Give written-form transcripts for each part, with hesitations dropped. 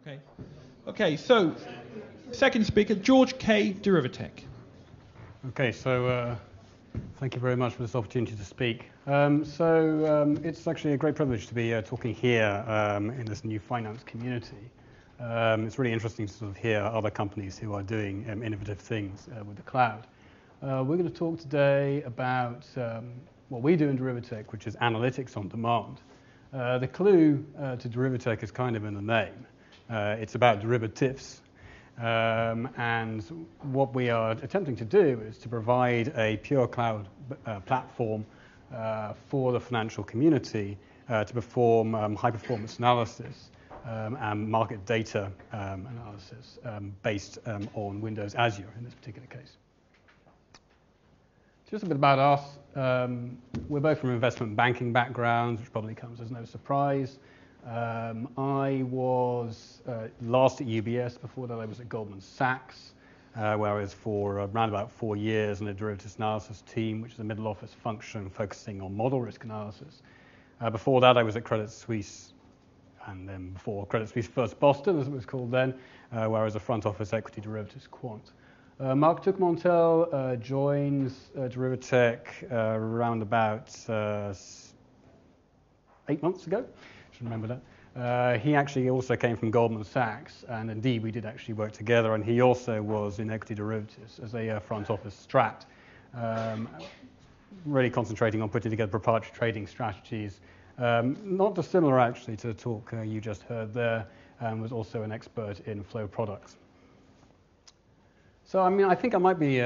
Okay. Okay, so second speaker, George Kaye, Derivitec. Okay, so thank you very much for this opportunity to speak. It's actually a great privilege to be talking here in this new finance community. It's really interesting to sort of hear other companies who are doing innovative things with the cloud. We're going to talk today about what we do in Derivitec, which is analytics on demand. The clue to Derivitec is kind of in the name. It's about derivatives. And what we are attempting to do is to provide a pure cloud platform for the financial community to perform high-performance analysis and market data analysis based on Windows Azure in this particular case. Just a bit about us. We're both from investment banking backgrounds, which probably comes as no surprise. I was last at UBS. Before that, I was at Goldman Sachs, where I was for around about 4 years in a derivatives analysis team, which is a middle office function focusing on model risk analysis. Before that, I was at Credit Suisse, and then before Credit Suisse First Boston, as it was called then, where I was a front office equity derivatives quant. Mark Tuchmontel joins Derivitec around about 8 months ago. Remember that. He actually also came from Goldman Sachs, and indeed we did actually work together, and he also was in equity derivatives as a front office strat, really concentrating on putting together proprietary trading strategies. Not dissimilar actually to the talk you just heard there, and was also an expert in flow products. So I think I might be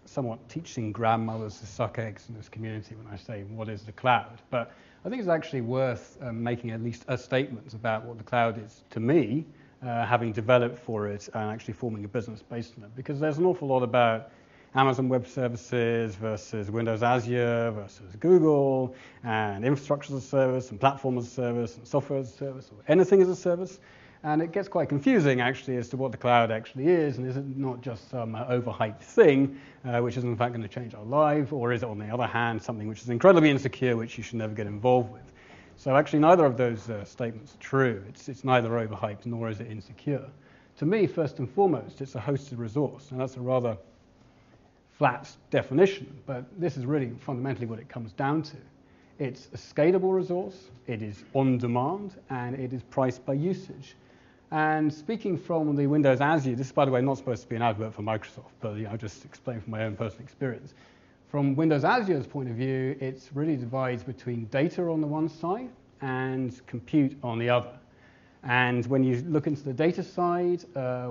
somewhat teaching grandmothers to suck eggs in this community when I say what is the cloud, but I think it's actually worth making at least a statement about what the cloud is to me, having developed for it and actually forming a business based on it. Because there's an awful lot about Amazon Web Services versus Windows Azure versus Google, and infrastructure as a service, and platform as a service, and software as a service, or anything as a service. And it gets quite confusing, actually, as to what the cloud actually is, and is it not just some overhyped thing, which is in fact going to change our life, or is it, on the other hand, something which is incredibly insecure, which you should never get involved with? So actually, neither of those statements are true. It's neither overhyped nor is it insecure. To me, first and foremost, it's a hosted resource, and that's a rather flat definition, but this is really fundamentally what it comes down to. It's a scalable resource, it is on demand, and it is priced by usage. And speaking from the Windows Azure, this is, by the way, not supposed to be an advert for Microsoft, but I'll just explain from my own personal experience. From Windows Azure's point of view, it really divides between data on the one side and compute on the other. And when you look into the data side,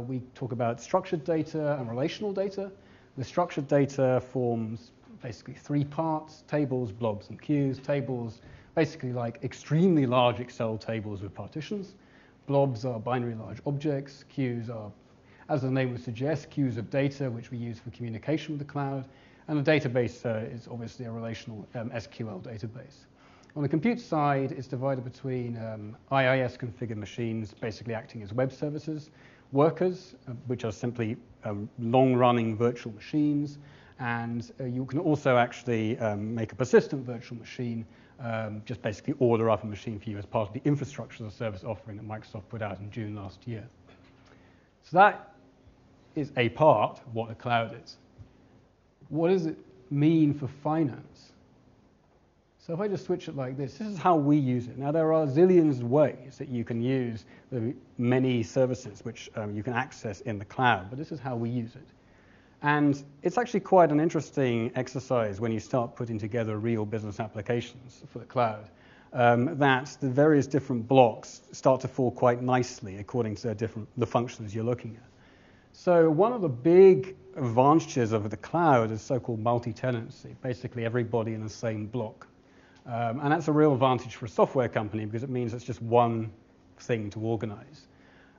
we talk about structured data and relational data. The structured data forms basically 3 parts: tables, blobs, and queues. Tables, basically like extremely large Excel tables with partitions. Blobs are binary large objects. Queues are, as the name would suggest, queues of data which we use for communication with the cloud. And the database is obviously a relational SQL database. On the compute side, it's divided between IIS configured machines, basically acting as web services, workers, which are simply long-running virtual machines, and you can also actually make a persistent virtual machine, just basically order up a machine for you as part of the infrastructure as a service offering that Microsoft put out in June last year. So that is a part of what the cloud is. What does it mean for finance? So if I just switch it like this is how we use it. Now, there are zillions of ways that you can use the many services which you can access in the cloud, but this is how we use it. And it's actually quite an interesting exercise when you start putting together real business applications for the cloud, that the various different blocks start to fall quite nicely according to the functions you're looking at. So one of the big advantages of the cloud is so-called multi-tenancy, basically everybody in the same block. And that's a real advantage for a software company because it means it's just one thing to organize.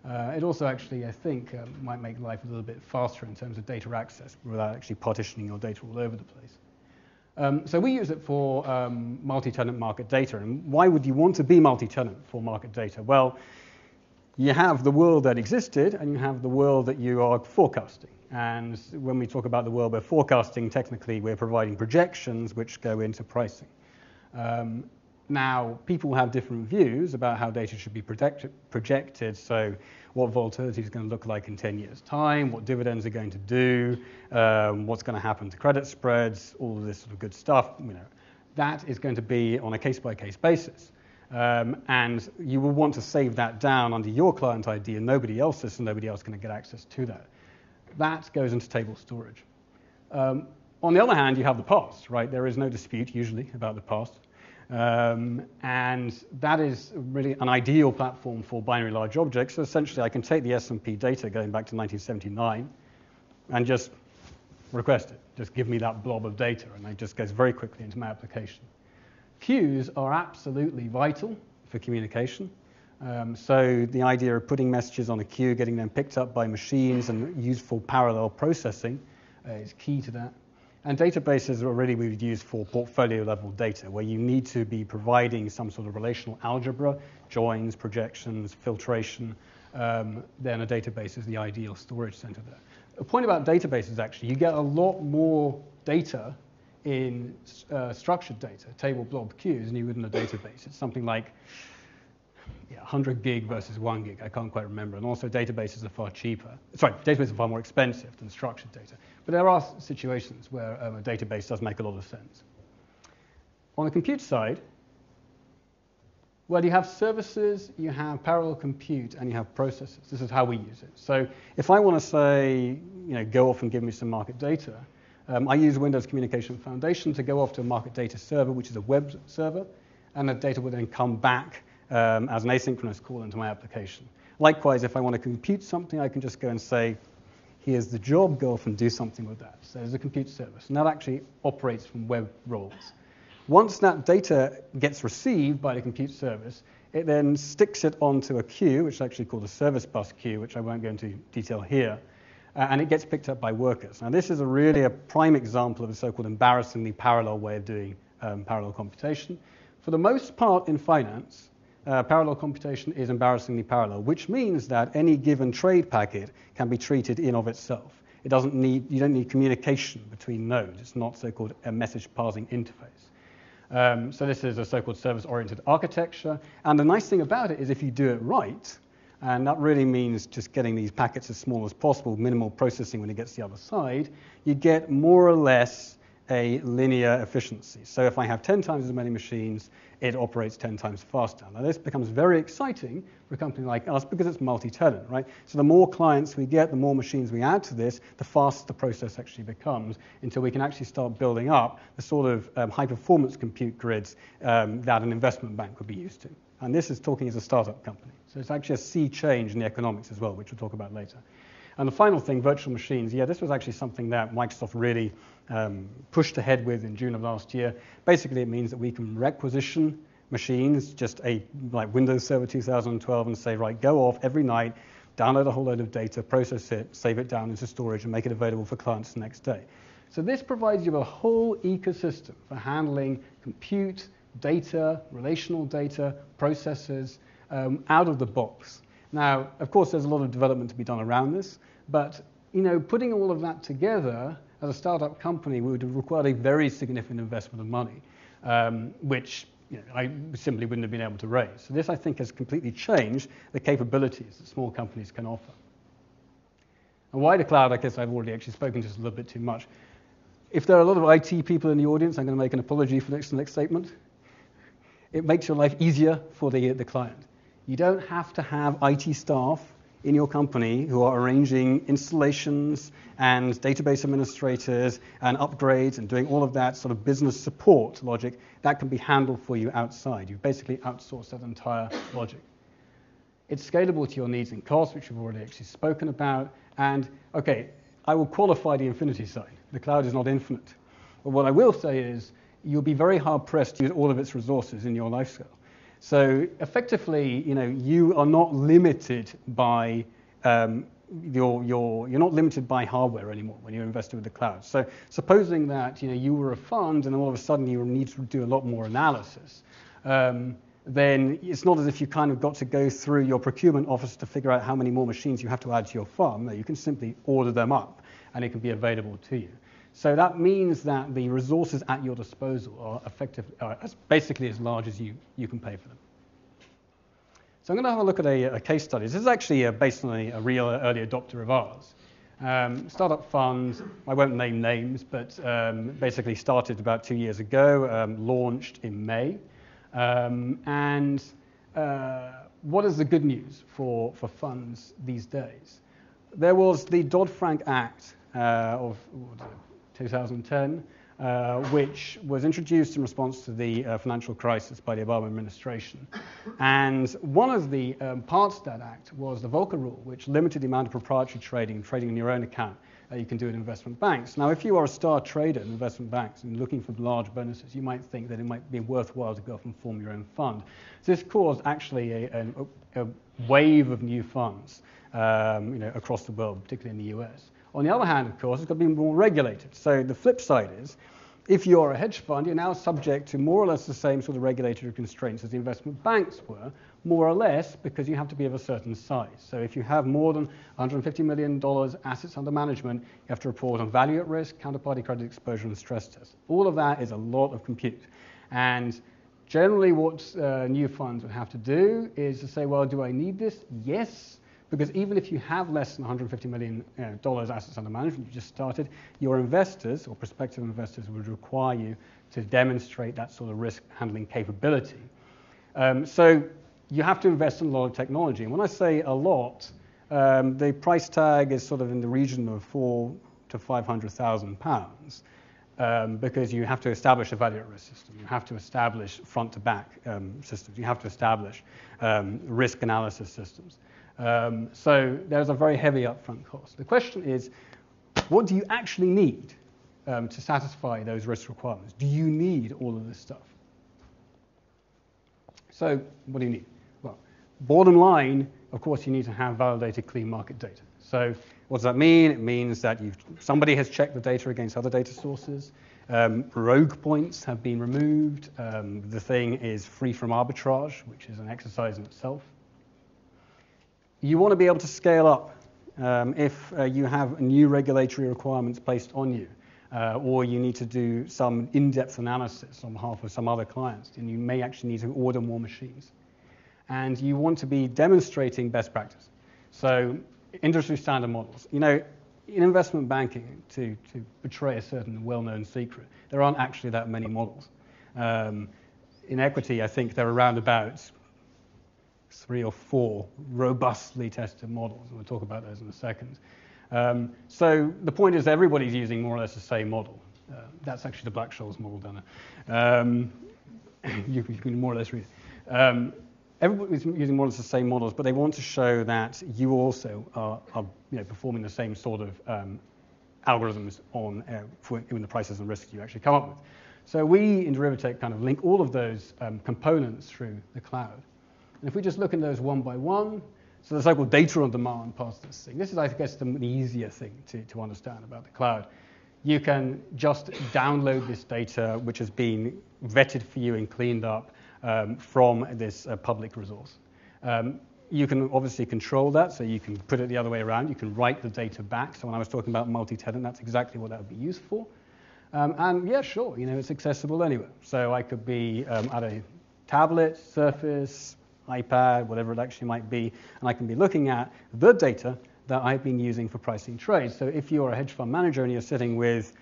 It also actually, I think, might make life a little bit faster in terms of data access without actually partitioning your data all over the place. So we use it for multi-tenant market data. And why would you want to be multi-tenant for market data? Well, you have the world that existed and you have the world that you are forecasting. And when we talk about the world we're forecasting, technically we're providing projections which go into pricing. Now, people have different views about how data should be projected. So what volatility is going to look like in 10 years' time, what dividends are going to do, what's going to happen to credit spreads, all of this sort of good stuff. That is going to be on a case-by-case basis. And you will want to save that down under your client ID and nobody else's, so nobody else can get access to that. That goes into table storage. On the other hand, you have the past, right? There is no dispute usually about the past. And that is really an ideal platform for binary large objects. So essentially, I can take the S&P data going back to 1979 and just request it. Just give me that blob of data, and it just goes very quickly into my application. Queues are absolutely vital for communication. So the idea of putting messages on a queue, getting them picked up by machines and used for parallel processing is key to that. And databases are really we would use for portfolio level data, where you need to be providing some sort of relational algebra, joins, projections, filtration. Then a database is the ideal storage center there. A point about databases, actually, you get a lot more data in structured data, table blob queues, than you would in a database. It's something like 100 gig versus 1 gig. I can't quite remember. And also databases are far cheaper. Sorry, databases are far more expensive than structured data. But there are situations where a database does make a lot of sense. On the compute side, well, you have services, you have parallel compute, and you have processes. This is how we use it. So if I want to say, go off and give me some market data, I use Windows Communication Foundation to go off to a market data server, which is a web server, and the data will then come back as an asynchronous call into my application. Likewise, if I want to compute something, I can just go and say, here's the job, go off and do something with that. So there's a compute service, and that actually operates from web roles. Once that data gets received by the compute service, it then sticks it onto a queue, which is actually called a service bus queue, which I won't go into detail here, and it gets picked up by workers. Now, this is really a prime example of a so-called embarrassingly parallel way of doing parallel computation. For the most part in finance, parallel computation is embarrassingly parallel, which means that any given trade packet can be treated in of itself. You don't need communication between nodes. It's not so-called a message passing interface. So this is a so-called service-oriented architecture. And the nice thing about it is if you do it right, and that really means just getting these packets as small as possible, minimal processing when it gets to the other side, you get more or less a linear efficiency. So if I have 10 times as many machines, it operates 10 times faster. Now this becomes very exciting for a company like us because it's multi-tenant, right? So the more clients we get, the more machines we add to this, the faster the process actually becomes until we can actually start building up the sort of high-performance compute grids that an investment bank would be used to. And this is talking as a startup company. So it's actually a sea change in the economics as well, which we'll talk about later. And the final thing, virtual machines. Yeah, this was actually something that Microsoft really pushed ahead with in June of last year. Basically, it means that we can requisition machines, just like Windows Server 2012, and say, right, go off every night, download a whole load of data, process it, save it down into storage, and make it available for clients the next day. So this provides you a whole ecosystem for handling compute, data, relational data, processes out of the box. Now, of course, there's a lot of development to be done around this, but putting all of that together as a startup company would have required a very significant investment of money, which I simply wouldn't have been able to raise. So this, I think, has completely changed the capabilities that small companies can offer. And why the cloud? I guess I've already actually spoken just a little bit too much. If there are a lot of IT people in the audience, I'm going to make an apology for the next statement. It makes your life easier for the client. You don't have to have IT staff in your company who are arranging installations and database administrators and upgrades and doing all of that sort of business support logic. That can be handled for you outside. You've basically outsourced that entire logic. It's scalable to your needs and costs, which we've already actually spoken about. And, okay, I will qualify the infinity sign. The cloud is not infinite. But what I will say is you'll be very hard-pressed to use all of its resources in your life scale. So effectively, you are not limited by you're not limited by hardware anymore when you're invested with the cloud. So supposing that you were a fund and all of a sudden you need to do a lot more analysis, then it's not as if you kind of got to go through your procurement office to figure out how many more machines you have to add to your farm. No, you can simply order them up and it can be available to you. So that means that the resources at your disposal are basically as large as you can pay for them. So I'm going to have a look at a case study. This is actually based on a real early adopter of ours. Startup fund, I won't name names, but basically started about 2 years ago, launched in May. What is the good news for funds these days? There was the Dodd-Frank Act of 2010, which was introduced in response to the financial crisis by the Obama administration. And one of the parts of that act was the Volcker Rule, which limited the amount of proprietary trading in your own account that you can do in investment banks. Now, if you are a star trader in investment banks and looking for large bonuses, you might think that it might be worthwhile to go off and form your own fund. So this caused actually a wave of new funds across the world, particularly in the US. On the other hand, of course, it's got to be more regulated. So the flip side is, if you're a hedge fund, you're now subject to more or less the same sort of regulatory constraints as the investment banks were, more or less because you have to be of a certain size. So if you have more than $150 million assets under management, you have to report on value at risk, counterparty credit exposure, and stress test. All of that is a lot of compute. And generally what new funds would have to do is to say, well, do I need this? Yes. Because even if you have less than $150 million assets under management, you just started, your investors or prospective investors would require you to demonstrate that sort of risk handling capability. So you have to invest in a lot of technology. And when I say a lot, the price tag is sort of in the region of £400,000 to £500,000 because you have to establish a value at risk system. You have to establish front to back systems. You have to establish risk analysis systems. So there's a very heavy upfront cost. The question is, what do you actually need to satisfy those risk requirements? Do you need all of this stuff? So what do you need? Well, bottom line, of course, you need to have validated clean market data. So what does that mean? It means that somebody has checked the data against other data sources. Rogue points have been removed. The thing is free from arbitrage, which is an exercise in itself. You want to be able to scale up if you have new regulatory requirements placed on you, or you need to do some in-depth analysis on behalf of some other clients, and you may actually need to order more machines. And you want to be demonstrating best practice. So industry standard models. You know, in investment banking, to betray a certain well-known secret, there aren't actually that many models. In equity, I think there are around about 3 or 4 robustly tested models, and we'll talk about those in a second. So the point is everybody's using more or less the same model. That's actually the Black-Scholes model down there. You can more or less read it. Everybody's using more or less the same models, but they want to show that you also are performing the same sort of algorithms on the prices and risks you actually come up with. So we in Derivitec kind of link all of those components through the cloud. And if we just look at those one by one, so the so-called data on demand part of this thing, this is, I guess, the easier thing to understand about the cloud. You can just download this data, which has been vetted for you and cleaned up from this public resource. You can obviously control that, so you can put it the other way around. You can write the data back. So when I was talking about multi-tenant, that's exactly what that would be used for. And yeah, sure, it's accessible anywhere. So I could be at a tablet, Surface, iPad, whatever it actually might be, and I can be looking at the data that I've been using for pricing trades. So if you're a hedge fund manager and you're sitting with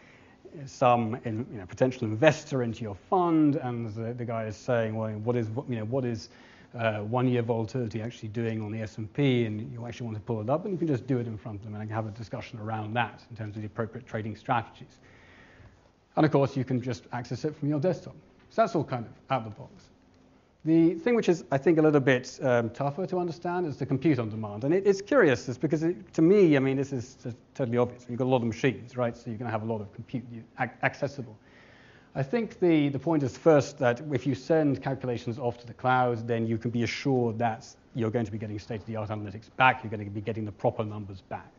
some potential investor into your fund, and the guy is saying, well, what is 1 year volatility actually doing on the S&P, and you actually want to pull it up, and you can just do it in front of them and have a discussion around that in terms of the appropriate trading strategies. And of course, you can just access it from your desktop. So that's all kind of out of the box. The thing which is, I think, a little bit tougher to understand is the compute on demand. And it's curious, it's because to me, this is totally obvious. You've got a lot of machines, right? So you're going to have a lot of compute accessible. I think the point is first that if you send calculations off to the cloud, then you can be assured that you're going to be getting state-of-the-art analytics back. You're going to be getting the proper numbers back.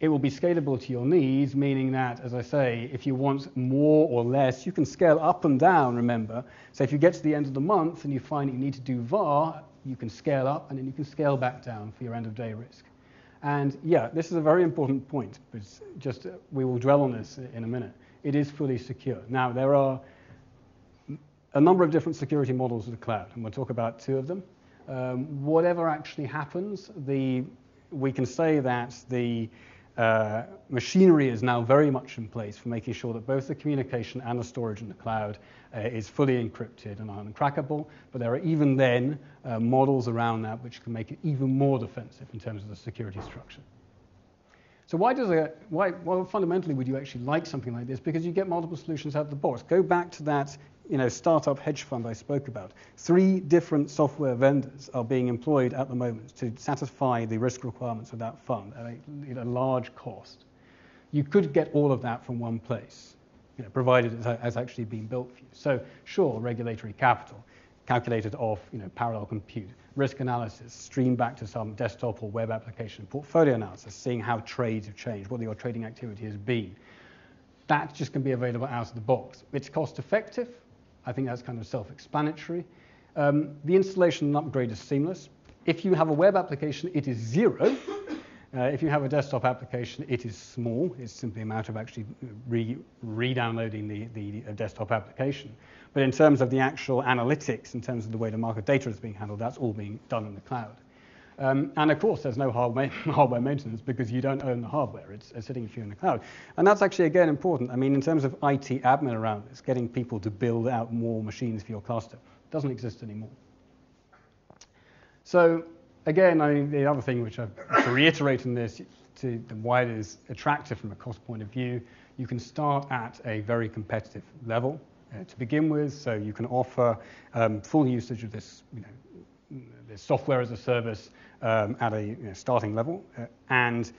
It will be scalable to your needs, meaning that, as I say, if you want more or less, you can scale up and down, remember. So if you get to the end of the month and you find you need to do VAR, you can scale up and then you can scale back down for your end-of-day risk. And yeah, this is a very important point, but just we will dwell on this in a minute. It is fully secure. Now, there are a number of different security models of the cloud, and we'll talk about two of them. Whatever actually happens, we can say that the machinery is now very much in place for making sure that both the communication and the storage in the cloud is fully encrypted and uncrackable, but there are even then models around that which can make it even more defensive in terms of the security structure. So why fundamentally would you actually like something like this? Because you get multiple solutions out of the box. Go back to that startup hedge fund I spoke about. 3 different software vendors are being employed at the moment to satisfy the risk requirements of that fund at a large cost. You could get all of that from one place, provided it has actually been built for you. So sure, regulatory capital, calculated off parallel compute, risk analysis, stream back to some desktop or web application, portfolio analysis, seeing how trades have changed, what your trading activity has been. That just can be available out of the box. It's cost effective. I think that's kind of self-explanatory. The installation and upgrade is seamless. If you have a web application, it is 0. If you have a desktop application, it is small. It's simply a matter of actually re-downloading the desktop application. But in terms of the actual analytics, in terms of the way the market data is being handled, that's all being done in the cloud. And of course, there's no hardware maintenance because you don't own the hardware. It's sitting for you in the cloud. And that's actually, again, important. I mean, in terms of IT admin around this, getting people to build out more machines for your cluster doesn't exist anymore. So again, the other thing which I've to reiterate in this, to why it is attractive from a cost point of view, you can start at a very competitive level to begin with. So you can offer full usage of this, this software as a service at a starting level, and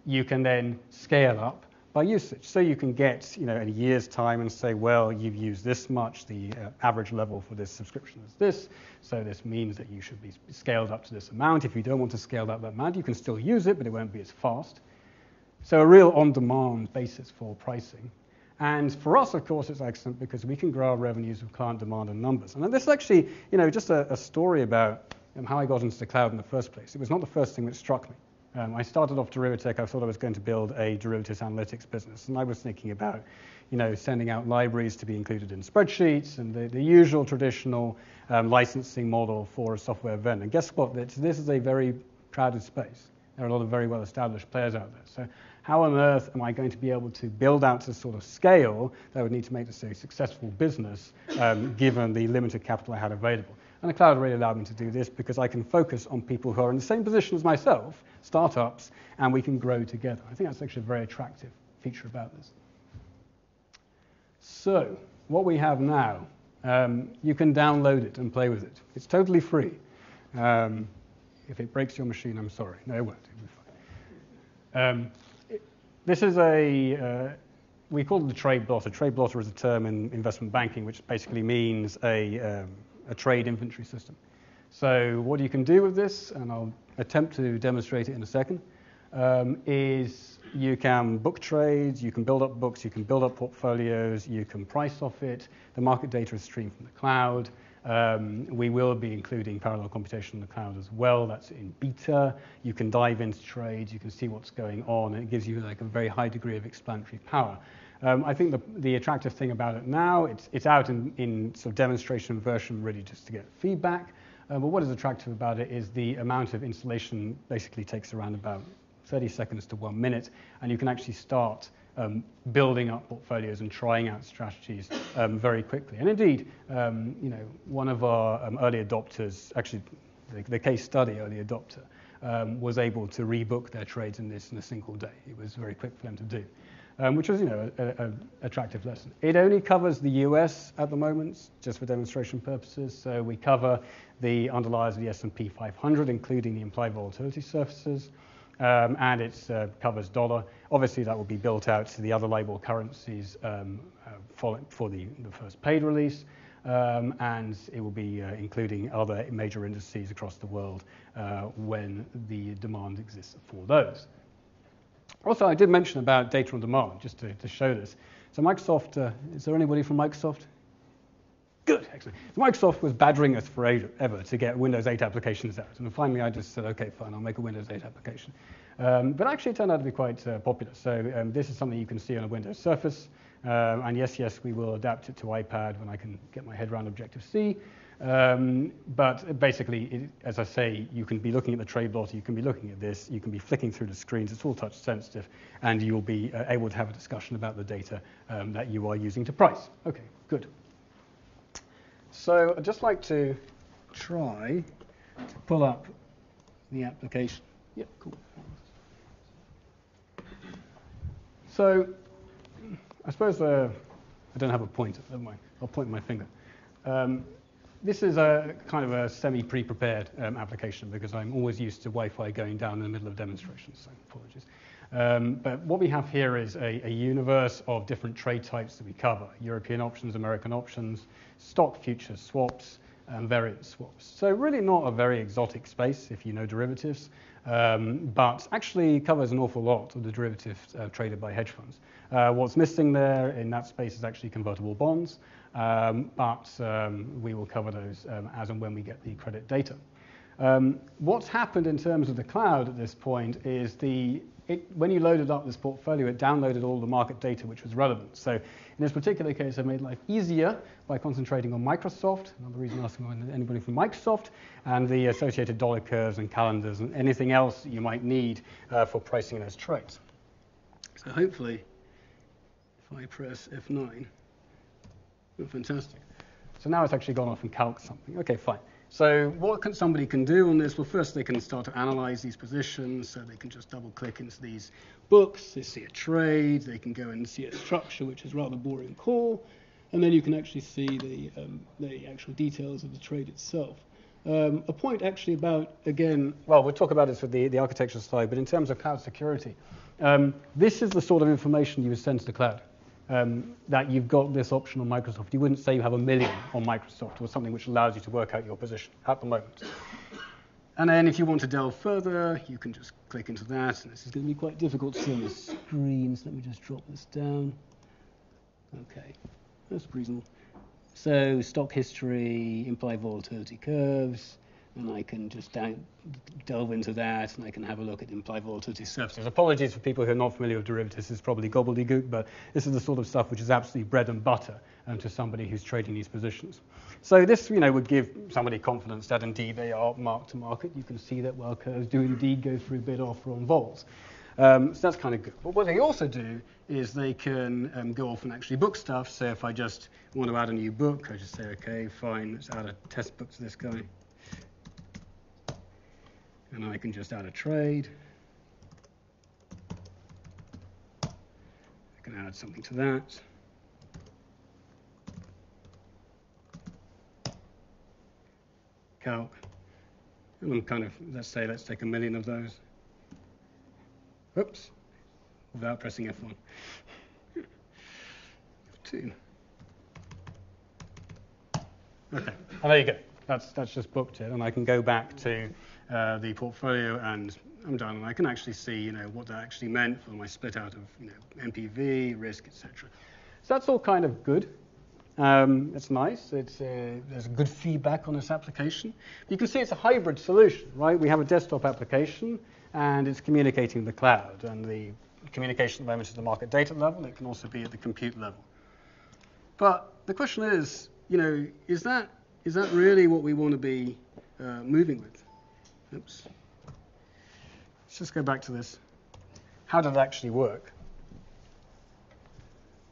you can then scale up by usage. So you can get in a year's time and say, well, you've used this much, the average level for this subscription is this, so this means that you should be scaled up to this amount. If you don't want to scale up that amount, you can still use it, but it won't be as fast. So a real on-demand basis for pricing. And for us, of course, it's excellent because we can grow our revenues with client demand and numbers. And this is actually, just a story about how I got into the cloud in the first place. It was not the first thing that struck me. I started off Derivitec. I thought I was going to build a derivatives analytics business, and I was thinking about, sending out libraries to be included in spreadsheets and the usual traditional licensing model for a software vendor. And guess what? This is a very crowded space. There are a lot of very well-established players out there. So how on earth am I going to be able to build out to sort of scale that would need to make this a successful business, given the limited capital I had available? And the cloud really allowed me to do this because I can focus on people who are in the same position as myself, startups, and we can grow together. I think that's actually a very attractive feature about this. So what we have now, you can download it and play with it. It's totally free. If it breaks your machine, I'm sorry. No, it won't. It'll be fine. This is we call it the trade blotter. Trade blotter is a term in investment banking which basically means a trade inventory system. So what you can do with this, and I'll attempt to demonstrate it in a second, is you can book trades, you can build up books, you can build up portfolios, you can price off it. The market data is streamed from the cloud. We will be including parallel computation in the cloud as well. That's in beta. You can dive into trades, you can see what's going on, and it gives you like a very high degree of explanatory power. I think the attractive thing about it now, it's out in sort of demonstration version, really just to get feedback. But what is attractive about it is the amount of installation basically takes around about 30 seconds to 1 minute, and you can actually start building up portfolios and trying out strategies very quickly. And indeed, one of our early adopters, actually the case study early adopter, was able to rebook their trades in this in a single day. It was very quick for them to do. Which was, an attractive lesson. It only covers the US at the moment, just for demonstration purposes. So we cover the underliers of the S&P 500, including the implied volatility surfaces, and it covers dollar. Obviously, that will be built out to the other label currencies for the first paid release, and it will be including other major indices across the world when the demand exists for those. Also, I did mention about data on demand, just to show this. So Microsoft, is there anybody from Microsoft? Good, excellent. So Microsoft was badgering us forever to get Windows 8 applications out. And finally, I just said, OK, fine, I'll make a Windows 8 application. But actually, it turned out to be quite popular. So this is something you can see on a Windows Surface. And yes, we will adapt it to iPad when I can get my head around Objective-C. But basically, as I say, you can be looking at the trade blotter, you can be looking at this, you can be flicking through the screens, it's all touch sensitive, and you'll be able to have a discussion about the data that you are using to price. OK, good. So I'd just like to try to pull up the application. Yeah, cool. So I suppose I don't have a pointer. Never mind. I'll point my finger. This is a kind of a semi-pre-prepared application because I'm always used to Wi-Fi going down in the middle of demonstrations, so apologies. But what we have here is a universe of different trade types that we cover: European options, American options, stock futures, swaps, and variant swaps. So really not a very exotic space if you know derivatives, but actually covers an awful lot of the derivatives traded by hedge funds. What's missing there in that space is actually convertible bonds, but we will cover those as and when we get the credit data. What's happened in terms of the cloud at this point is when you loaded up this portfolio, it downloaded all the market data which was relevant. So in this particular case, I made life easier by concentrating on Microsoft, another reason asking anybody from Microsoft, and the associated dollar curves and calendars and anything else that you might need for pricing those trades. So hopefully, if I press F9, oh, fantastic. So now it's actually gone off and calcs something. OK, fine. So what somebody can do on this? Well, first they can start to analyze these positions. So they can just double-click into these books. They see a trade. They can go and see a structure, which is rather boring call. And then you can actually see the actual details of the trade itself. A point actually about, again, well, we'll talk about this with the architecture slide, but in terms of cloud security, this is the sort of information you would send to the cloud. That you've got this option on Microsoft. You wouldn't say you have 1 million on Microsoft or something which allows you to work out your position at the moment. And then if you want to delve further, you can just click into that. And this is going to be quite difficult to see on the screen, so let me just drop this down. OK, that's reasonable. So stock history, implied volatility curves. And I can just delve into that, and I can have a look at implied volatility surfaces. Apologies for people who are not familiar with derivatives. It's probably gobbledygook, but this is the sort of stuff which is absolutely bread and butter to somebody who's trading these positions. So this, would give somebody confidence that indeed they are mark to market. You can see that well curves do indeed go through bid offer on vols. So that's kind of good. But what they also do is they can go off and actually book stuff. So if I just want to add a new book, I just say, OK, fine, let's add a test book to this guy. And I can just add a trade. I can add something to that. Calc. And I'm kind of, let's take 1 million of those. Oops, without pressing F1. 2. OK, and there you go. That's just booked it, and I can go back to the portfolio, and I'm done. And I can actually see, what that actually meant for my split out of, MPV, risk, etc. So that's all kind of good. It's nice. There's good feedback on this application. You can see it's a hybrid solution, right? We have a desktop application, and it's communicating with the cloud. And the communication at the moment is at the market data level. It can also be at the compute level. But the question is, is that really what we want to be moving with? Oops. Let's just go back to this. How did it actually work?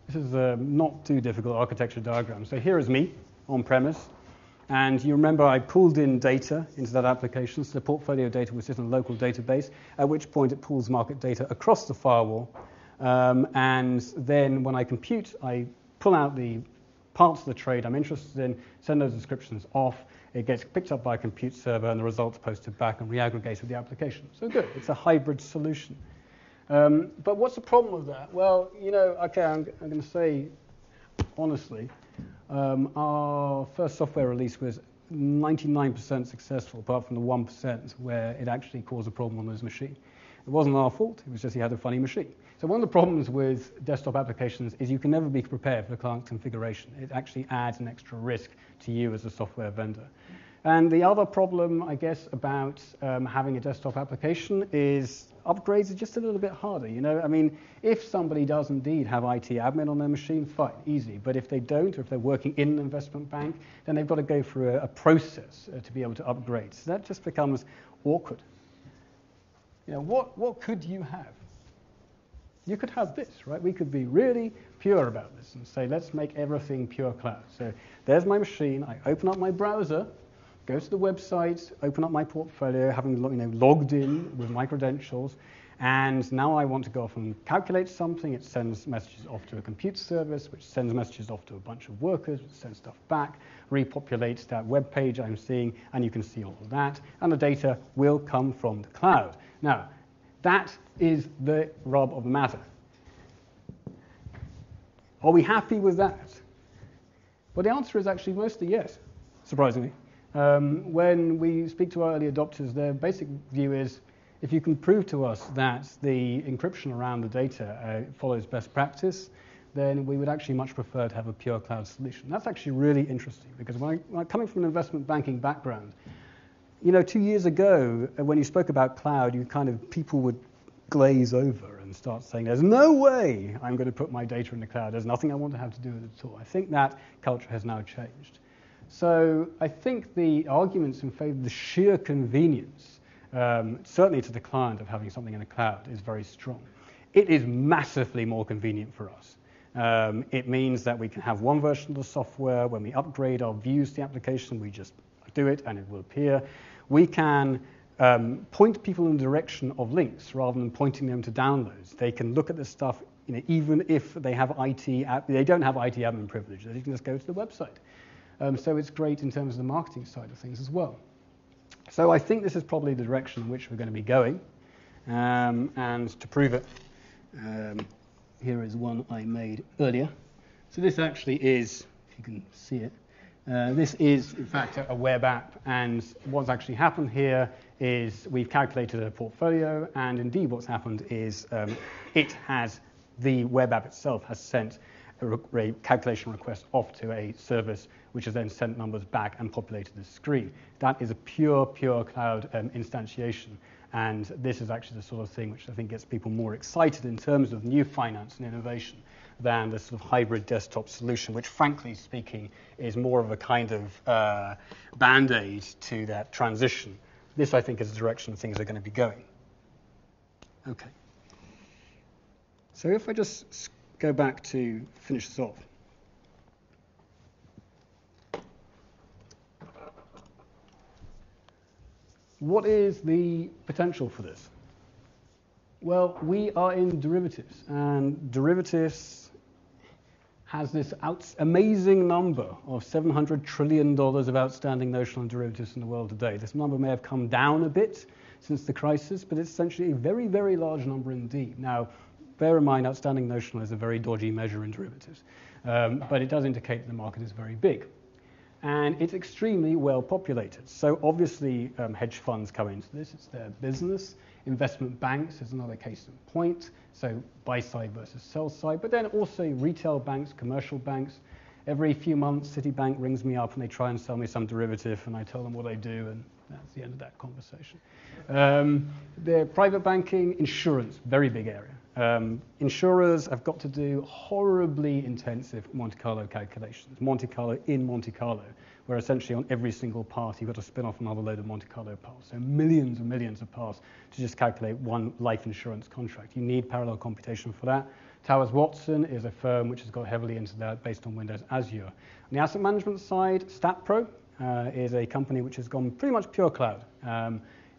This is a not too difficult architecture diagram. So here is me on premise. And you remember I pulled in data into that application. So the portfolio data was just in a local database, at which point it pulls market data across the firewall. And then when I compute, I pull out the parts of the trade I'm interested in, send those descriptions off. It gets picked up by a compute server, and the results posted back and reaggregated with the application. So good. It's a hybrid solution. But what's the problem with that? Well, OK, I'm going to say honestly, our first software release was 99% successful, apart from the 1% where it actually caused a problem on this machine. It wasn't our fault, it was just he had a funny machine. So one of the problems with desktop applications is you can never be prepared for the client configuration. It actually adds an extra risk to you as a software vendor. And the other problem, I guess, about having a desktop application is upgrades are just a little bit harder. You know, I mean, if somebody does indeed have IT admin on their machine, fine, easy. But if they don't, or if they're working in an investment bank, then they've got to go through a process to be able to upgrade. So that just becomes awkward. You know, what could you have? You could have this, right? We could be really pure about this and say, let's make everything pure cloud. So there's my machine. I open up my browser, go to the website, open up my portfolio, having logged in with my credentials, and now I want to go off and calculate something. It sends messages off to a compute service, which sends messages off to a bunch of workers, which sends stuff back, repopulates that web page I'm seeing, and you can see all of that, and the data will come from the cloud. Now, that is the rub of the matter. Are we happy with that? Well, the answer is actually mostly yes, surprisingly. When we speak to our early adopters, their basic view is, if you can prove to us that the encryption around the data follows best practice, then we would actually much prefer to have a pure cloud solution. That's actually really interesting, because when coming from an investment banking background, you know, 2 years ago, when you spoke about cloud, people would glaze over and start saying, there's no way I'm going to put my data in the cloud. There's nothing I want to have to do with it at all. I think that culture has now changed. So I think the arguments in favor of the sheer convenience, certainly to the client, of having something in the cloud is very strong. It is massively more convenient for us. It means that we can have one version of the software. When we upgrade our views to the application, we just do it and it will appear. We can point people in the direction of links rather than pointing them to downloads. They can look at this stuff, you know, even if they have they don't have IT admin privilege. They can just go to the website. So it's great in terms of the marketing side of things as well. So I think this is probably the direction in which we're going to be going. And to prove it, here is one I made earlier. So this actually is, if you can see it, this is, in fact, a web app. And what's actually happened here is we've calculated a portfolio. And indeed, what's happened is the web app itself has sent a calculation request off to a service, which has then sent numbers back and populated the screen. That is a pure cloud instantiation. And this is actually the sort of thing which I think gets people more excited in terms of new finance and innovation than the sort of hybrid desktop solution, which, frankly speaking, is more of a kind of band-aid to that transition. This, I think, is the direction things are going to be going. Okay. So if I just go back to finish this off. What is the potential for this? Well, we are in derivatives, and derivatives has this amazing number of $700 trillion of outstanding notional derivatives in the world today. This number may have come down a bit since the crisis, but it's essentially a very, very large number indeed. Now, bear in mind, outstanding notional is a very dodgy measure in derivatives, but it does indicate that the market is very big. And it's extremely well populated. So obviously, hedge funds come into this. It's their business. Investment banks is another case in point. So buy side versus sell side. But then also retail banks, commercial banks. Every few months, Citibank rings me up and they try and sell me some derivative, and I tell them what I do, and that's the end of that conversation. The private banking, insurance, very big area. Insurers have got to do horribly intensive Monte Carlo calculations. Monte Carlo in Monte Carlo, where essentially on every single path you've got to spin off another load of Monte Carlo paths. So millions and millions of paths to just calculate one life insurance contract. You need parallel computation for that. Towers Watson is a firm which has got heavily into that based on Windows Azure. On the asset management side, StatPro is a company which has gone pretty much pure cloud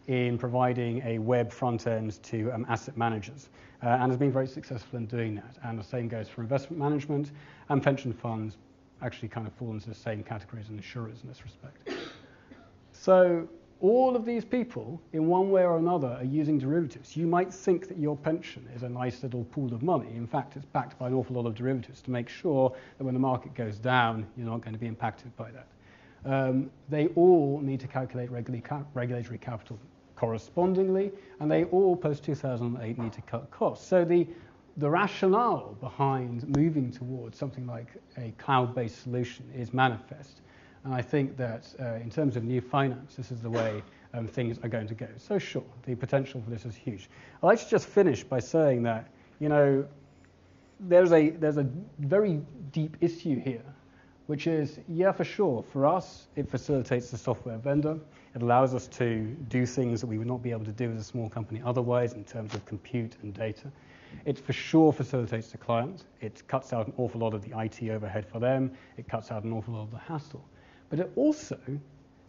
in providing a web front end to asset managers, and has been very successful in doing that. And the same goes for investment management, and pension funds actually kind of fall into the same category as insurers in this respect. So all of these people, in one way or another, are using derivatives. You might think that your pension is a nice little pool of money. In fact, it's backed by an awful lot of derivatives to make sure that when the market goes down, you're not going to be impacted by that. They all need to calculate regulatory capital correspondingly, and they all post-2008 need to cut costs. So the rationale behind moving towards something like a cloud-based solution is manifest. And I think that in terms of new finance, this is the way things are going to go. So sure, the potential for this is huge. I'd like to just finish by saying that, there's a very deep issue here, which is, yeah, for sure, for us, it facilitates the software vendor. It allows us to do things that we would not be able to do as a small company otherwise in terms of compute and data. It for sure facilitates the client. It cuts out an awful lot of the IT overhead for them. It cuts out an awful lot of the hassle. But it also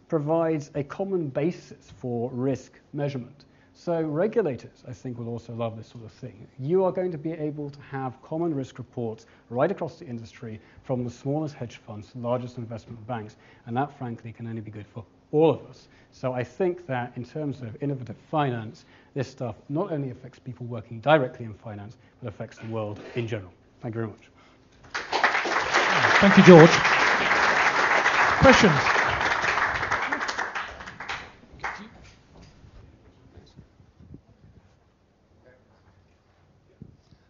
provides a common basis for risk measurement. So regulators, I think, will also love this sort of thing. You are going to be able to have common risk reports right across the industry, from the smallest hedge funds to the largest investment banks, and that, frankly, can only be good for all of us. So I think that in terms of innovative finance, this stuff not only affects people working directly in finance, but affects the world in general. Thank you very much. Thank you, George. Questions?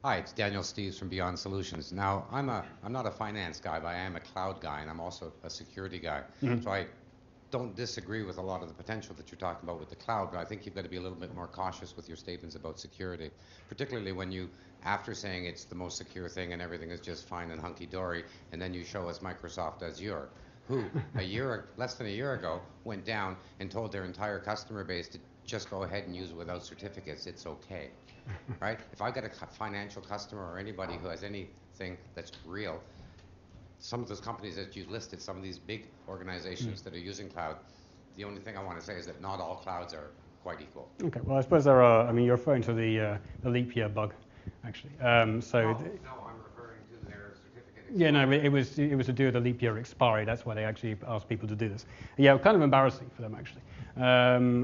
Hi, it's Daniel Steves from Beyond Solutions. Now, I'm not a finance guy, but I am a cloud guy, and I'm also a security guy. Mm-hmm. So I don't disagree with a lot of the potential that you're talking about with the cloud, but I think you've got to be a little bit more cautious with your statements about security, particularly when you, after saying it's the most secure thing and everything is just fine and hunky-dory, and then you show us Microsoft Azure, who less than a year ago went down and told their entire customer base to just go ahead and use it without certificates. It's okay, right? If I've got a financial customer or anybody who has anything that's real, some of those companies that you listed, some of these big organizations that are using cloud, the only thing I want to say is that not all clouds are quite equal. Okay, well, I suppose there are, you're referring to the leap year bug, actually. No, I'm referring to their certificate expiry. Yeah, no, it was to do with the leap year expiry. That's why they actually asked people to do this. Yeah, kind of embarrassing for them, actually.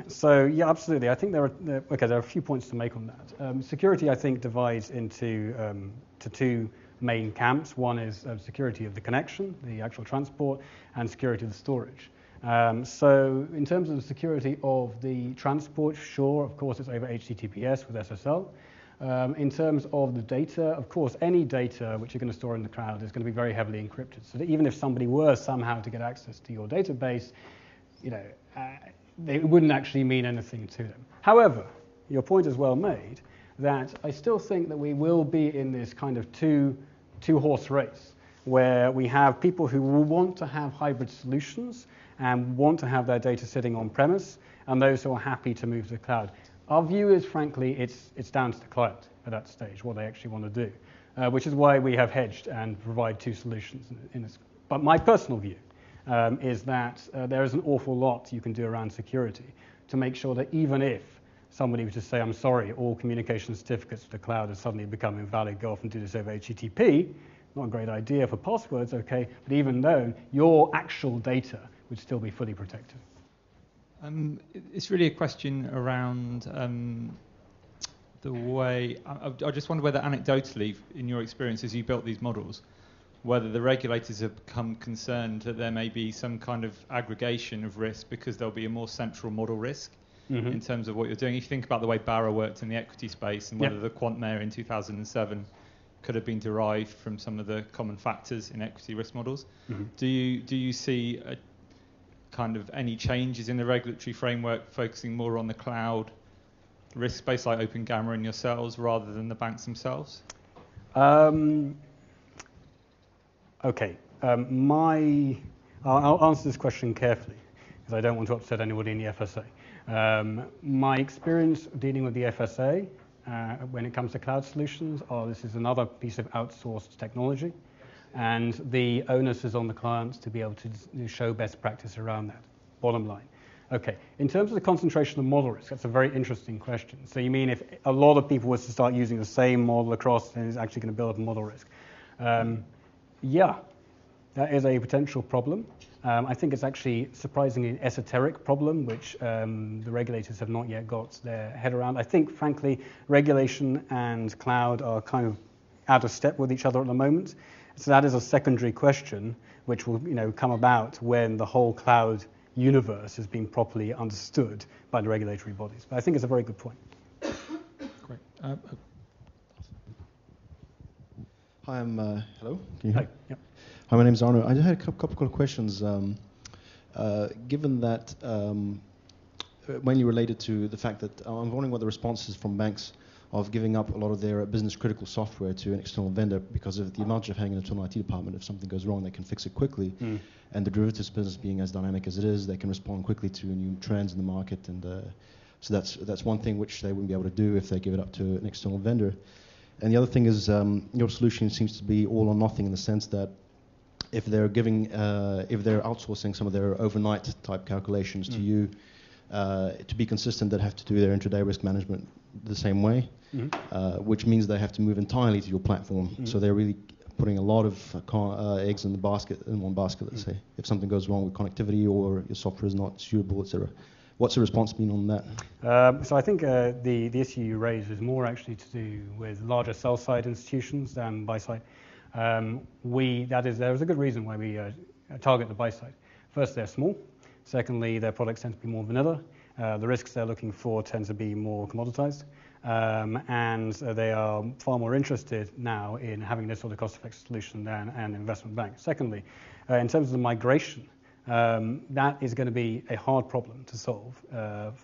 So, yeah, absolutely. I think there are a few points to make on that. Security, I think, divides into to two main camps. One is security of the connection, the actual transport, and security of the storage. So in terms of the security of the transport, sure, of course, it's over HTTPS with SSL. In terms of the data, of course, any data which you're going to store in the cloud is going to be very heavily encrypted. So that even if somebody were somehow to get access to your database, it wouldn't actually mean anything to them. However, your point is well made, that I still think that we will be in this kind of two-horse race, where we have people who will want to have hybrid solutions and want to have their data sitting on premise, and those who are happy to move to the cloud. Our view is, frankly, it's down to the client at that stage, what they actually want to do, which is why we have hedged and provide two solutions in this. But my personal view is that there is an awful lot you can do around security to make sure that even if somebody was to say, I'm sorry, all communication certificates to the cloud have suddenly become invalid, go off and do this over HTTP, not a great idea for passwords, okay, but even though your actual data would still be fully protected. It's really a question around the way, I just wonder whether anecdotally, in your experience as you built these models, whether the regulators have become concerned that there may be some kind of aggregation of risk because there'll be a more central model risk in terms of what you're doing. If you think about the way Barra worked in the equity space and whether the quant mayor in 2007 could have been derived from some of the common factors in equity risk models. Do you see a kind of any changes in the regulatory framework focusing more on the cloud risk space like Open Gamma and yourselves rather than the banks themselves? Okay, I'll answer this question carefully because I don't want to upset anybody in the FSA. My experience dealing with the FSA when it comes to cloud solutions this is another piece of outsourced technology, and the onus is on the clients to be able to show best practice around that, bottom line. Okay, in terms of the concentration of model risk, that's a very interesting question. So you mean if a lot of people was to start using the same model across, then it's actually going to build up a model risk? Yeah, that is a potential problem. I think it's actually surprisingly an esoteric problem, which the regulators have not yet got their head around. I think, frankly, regulation and cloud are kind of out of step with each other at the moment. So that is a secondary question, which will come about when the whole cloud universe has been properly understood by the regulatory bodies. But I think it's a very good point. Great. Hi, hello? Can you hear? Hi. Yep. Hi, my name's Arno. I just had a couple of questions. Given that mainly related to the fact that I'm wondering what the response is from banks of giving up a lot of their business critical software to an external vendor because of the advantage of having an internal IT department. If something goes wrong, they can fix it quickly. And the derivatives business being as dynamic as it is, they can respond quickly to new trends in the market. And so that's one thing which they wouldn't be able to do if they give it up to an external vendor. And the other thing is your solution seems to be all or nothing in the sense that if they're outsourcing some of their overnight type calculations to you, to be consistent, they'd have to do their intraday risk management the same way, which means they have to move entirely to your platform. So they're really putting a lot of eggs in one basket, let's say. If something goes wrong with connectivity or your software is not suitable, etc. What's the response been on that? So I think the issue you raise is more actually to do with larger sell-side institutions than buy-side. There's a good reason why we target the buy-side. First, they're small. Secondly, their products tend to be more vanilla. The risks they're looking for tend to be more commoditized. And they are far more interested now in having this sort of cost-effective solution than an investment bank. Secondly, in terms of the migration, that is going to be a hard problem to solve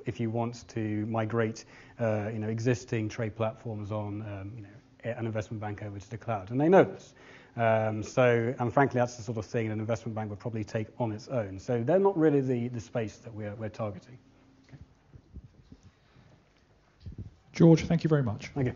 if you want to migrate existing trade platforms on an investment bank over to the cloud. And they know this. And frankly, that's the sort of thing an investment bank would probably take on its own. So they're not really the space that we're targeting. Okay. George, thank you very much. Thank you.